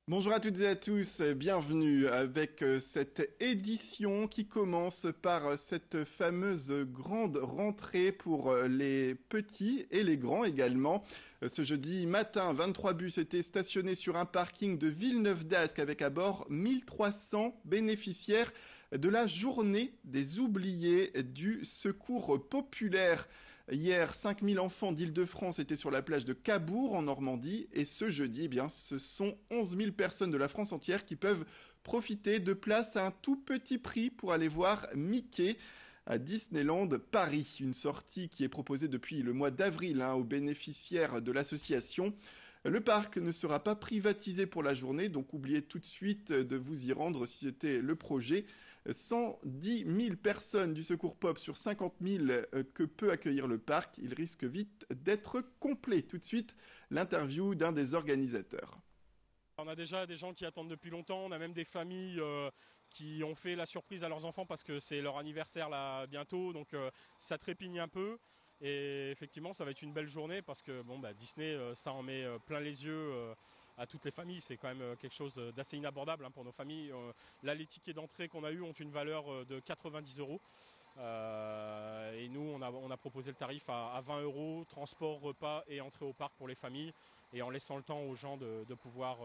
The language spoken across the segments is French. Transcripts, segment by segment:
Bonjour à toutes et à tous, bienvenue avec cette édition qui commence par cette fameuse grande rentrée pour les petits et les grands également. Ce jeudi matin, 23 bus étaient stationnés sur un parking de Villeneuve-d'Ascq avec à bord 1300 bénéficiaires de la journée des oubliés du secours populaire. Hier, 5000 enfants d'Île-de-France étaient sur la plage de Cabourg en Normandie et ce jeudi, eh bien, ce sont 11 000 personnes de la France entière qui peuvent profiter de places à un tout petit prix pour aller voir Mickey à Disneyland Paris. Une sortie qui est proposée depuis le mois d'avril aux bénéficiaires de l'association. Le parc ne sera pas privatisé pour la journée, donc oubliez tout de suite de vous y rendre si c'était le projet. 110 000 personnes du Secours Pop sur 50 000 que peut accueillir le parc, il risque vite d'être complet. Tout de suite, l'interview d'un des organisateurs. On a déjà des gens qui attendent depuis longtemps, on a même des familles qui ont fait la surprise à leurs enfants parce que c'est leur anniversaire là bientôt, donc ça trépigne un peu. Et effectivement, ça va être une belle journée parce que Disney, ça en met plein les yeux à toutes les familles. C'est quand même quelque chose d'assez inabordable pour nos familles. Là, les tickets d'entrée qu'on a eu ont une valeur de 90 euros. Et nous, on a proposé le tarif à 20 euros, transport, repas et entrée au parc pour les familles, et en laissant le temps aux gens de pouvoir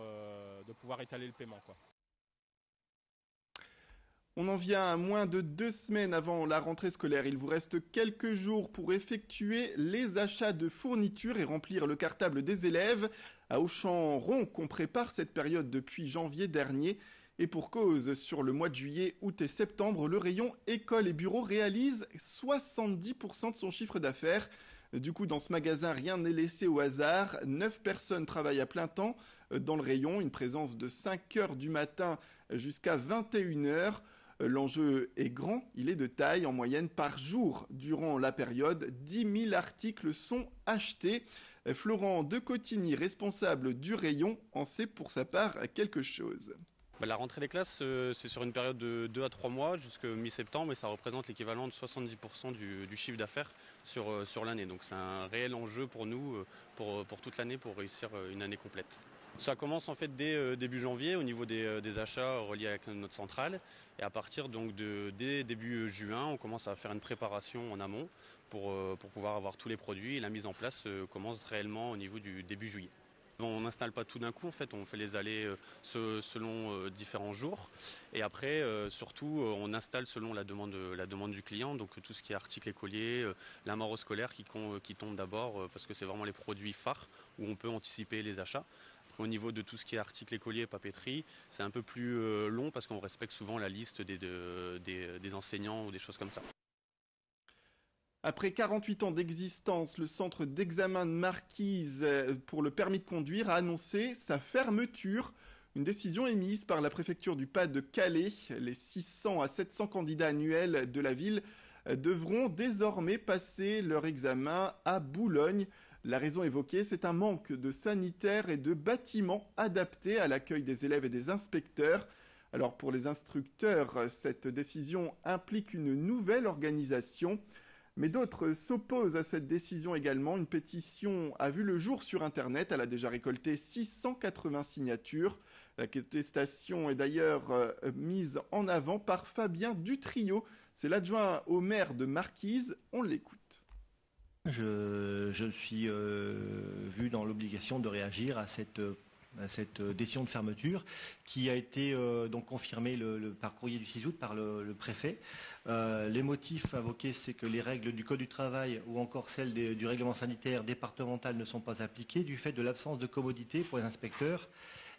étaler le paiement, quoi. On en vient à moins de 2 semaines avant la rentrée scolaire. Il vous reste quelques jours pour effectuer les achats de fournitures et remplir le cartable des élèves. À Auchan-Rond, qu'on prépare cette période depuis janvier dernier. Et pour cause, sur le mois de juillet, août et septembre, le rayon école et bureau réalise 70% de son chiffre d'affaires. Du coup, dans ce magasin, rien n'est laissé au hasard. 9 personnes travaillent à plein temps dans le rayon, une présence de 5 heures du matin jusqu'à 21 heures. L'enjeu est grand, il est de taille, en moyenne par jour. Durant la période, 10 000 articles sont achetés. Florent de Cotigny, responsable du rayon, en sait pour sa part quelque chose. La rentrée des classes, c'est sur une période de 2 à 3 mois jusqu'à mi-septembre et ça représente l'équivalent de 70% du chiffre d'affaires sur l'année. Donc c'est un réel enjeu pour nous, pour toute l'année, pour réussir une année complète. Ça commence en fait dès début janvier au niveau des achats reliés avec notre centrale, et à partir donc dès début juin, on commence à faire une préparation en amont pour pouvoir avoir tous les produits, et la mise en place commence réellement au niveau du début juillet. On n'installe pas tout d'un coup, en fait, on fait les allées selon différents jours, et après surtout on installe selon la demande du client, donc tout ce qui est articles écoliers, la maro scolaire qui tombe d'abord parce que c'est vraiment les produits phares où on peut anticiper les achats. Au niveau de tout ce qui est articles écoliers, papeterie, c'est un peu plus long parce qu'on respecte souvent la liste des enseignants ou des choses comme ça. Après 48 ans d'existence, le centre d'examen de Marquise pour le permis de conduire a annoncé sa fermeture. Une décision émise par la préfecture du Pas-de-Calais. Les 600 à 700 candidats annuels de la ville devront désormais passer leur examen à Boulogne. La raison évoquée, c'est un manque de sanitaires et de bâtiments adaptés à l'accueil des élèves et des inspecteurs. Alors pour les instructeurs, cette décision implique une nouvelle organisation. Mais d'autres s'opposent à cette décision également. Une pétition a vu le jour sur Internet. Elle a déjà récolté 680 signatures. La contestation est d'ailleurs mise en avant par Fabien Dutrio. C'est l'adjoint au maire de Marquise. On l'écoute. Je suis vu dans l'obligation de réagir à cette décision de fermeture qui a été donc confirmée par courrier du 6 août par le préfet. Les motifs invoqués, c'est que les règles du Code du travail ou encore celles du règlement sanitaire départemental ne sont pas appliquées du fait de l'absence de commodité pour les inspecteurs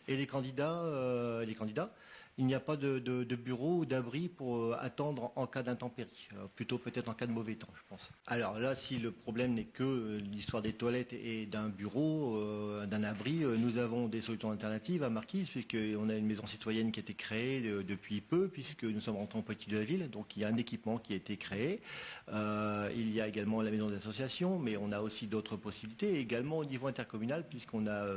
et les candidats. Il n'y a pas de bureau ou d'abri pour attendre en cas d'intempérie, plutôt peut-être en cas de mauvais temps, je pense. Alors là, si le problème n'est que l'histoire des toilettes et d'un bureau, d'un abri, nous avons des solutions alternatives à Marquise, puisqu'on a une maison citoyenne qui a été créée depuis peu, puisque nous sommes rentrés en politique de la ville, donc il y a un équipement qui a été créé. Il y a également la maison d'association, mais on a aussi d'autres possibilités, également au niveau intercommunal, puisqu'on a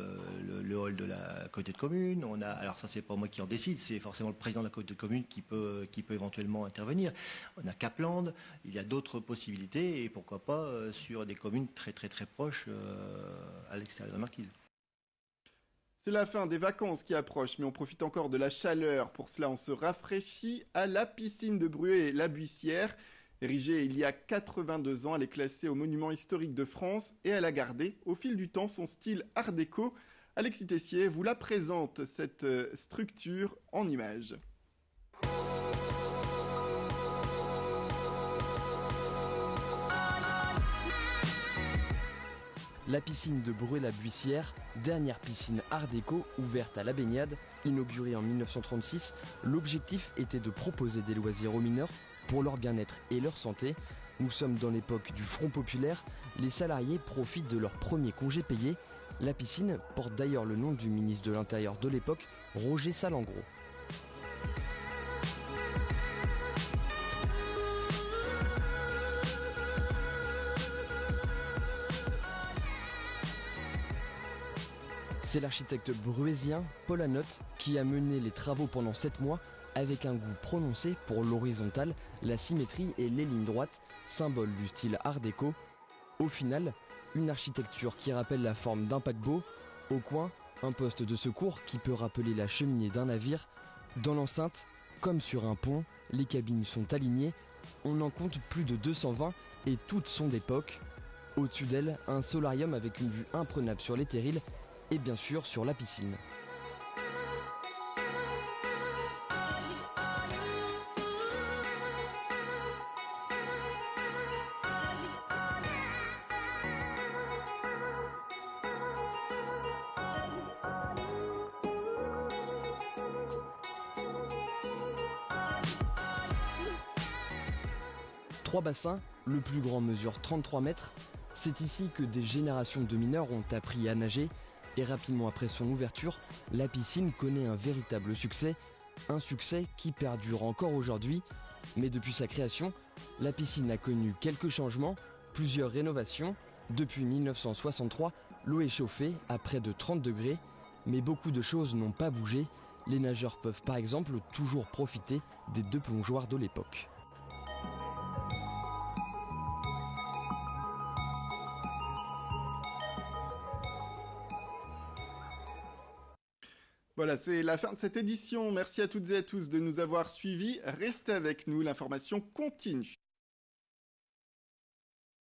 le hall de la communauté de communes, alors ça c'est pas moi qui en décide, c'est forcément le président de la communauté de communes qui peut éventuellement intervenir. On a Capland, il y a d'autres possibilités, et pourquoi pas sur des communes très très très proches à l'extérieur de Marquise. C'est la fin des vacances qui approche, mais on profite encore de la chaleur. Pour cela, on se rafraîchit à la piscine de Bruay-la-Buissière. Érigée il y a 82 ans, elle est classée au monument historique de France et elle a gardé au fil du temps son style art déco. Alexis Tessier vous la présente, cette structure en images. La piscine de Bruay-la-Buissière, dernière piscine art déco ouverte à la baignade, inaugurée en 1936, l'objectif était de proposer des loisirs aux mineurs pour leur bien-être et leur santé. Nous sommes dans l'époque du Front populaire, les salariés profitent de leur premier congé payé. La piscine porte d'ailleurs le nom du ministre de l'Intérieur de l'époque, Roger Salengro. C'est l'architecte bruésien Paul Hanotte qui a mené les travaux pendant 7 mois avec un goût prononcé pour l'horizontale, la symétrie et les lignes droites, symbole du style art déco. Au final, une architecture qui rappelle la forme d'un paquebot. Au coin, un poste de secours qui peut rappeler la cheminée d'un navire. Dans l'enceinte, comme sur un pont, les cabines sont alignées. On en compte plus de 220 et toutes sont d'époque. Au-dessus d'elles, un solarium avec une vue imprenable sur les terrils et bien sûr sur la piscine. Trois bassins, le plus grand mesure 33 mètres. C'est ici que des générations de mineurs ont appris à nager. Et rapidement après son ouverture, la piscine connaît un véritable succès. Un succès qui perdure encore aujourd'hui. Mais depuis sa création, la piscine a connu quelques changements, plusieurs rénovations. Depuis 1963, l'eau est chauffée à près de 30 degrés. Mais beaucoup de choses n'ont pas bougé. Les nageurs peuvent par exemple toujours profiter des 2 plongeoires de l'époque. Voilà, c'est la fin de cette édition. Merci à toutes et à tous de nous avoir suivis. Restez avec nous, l'information continue.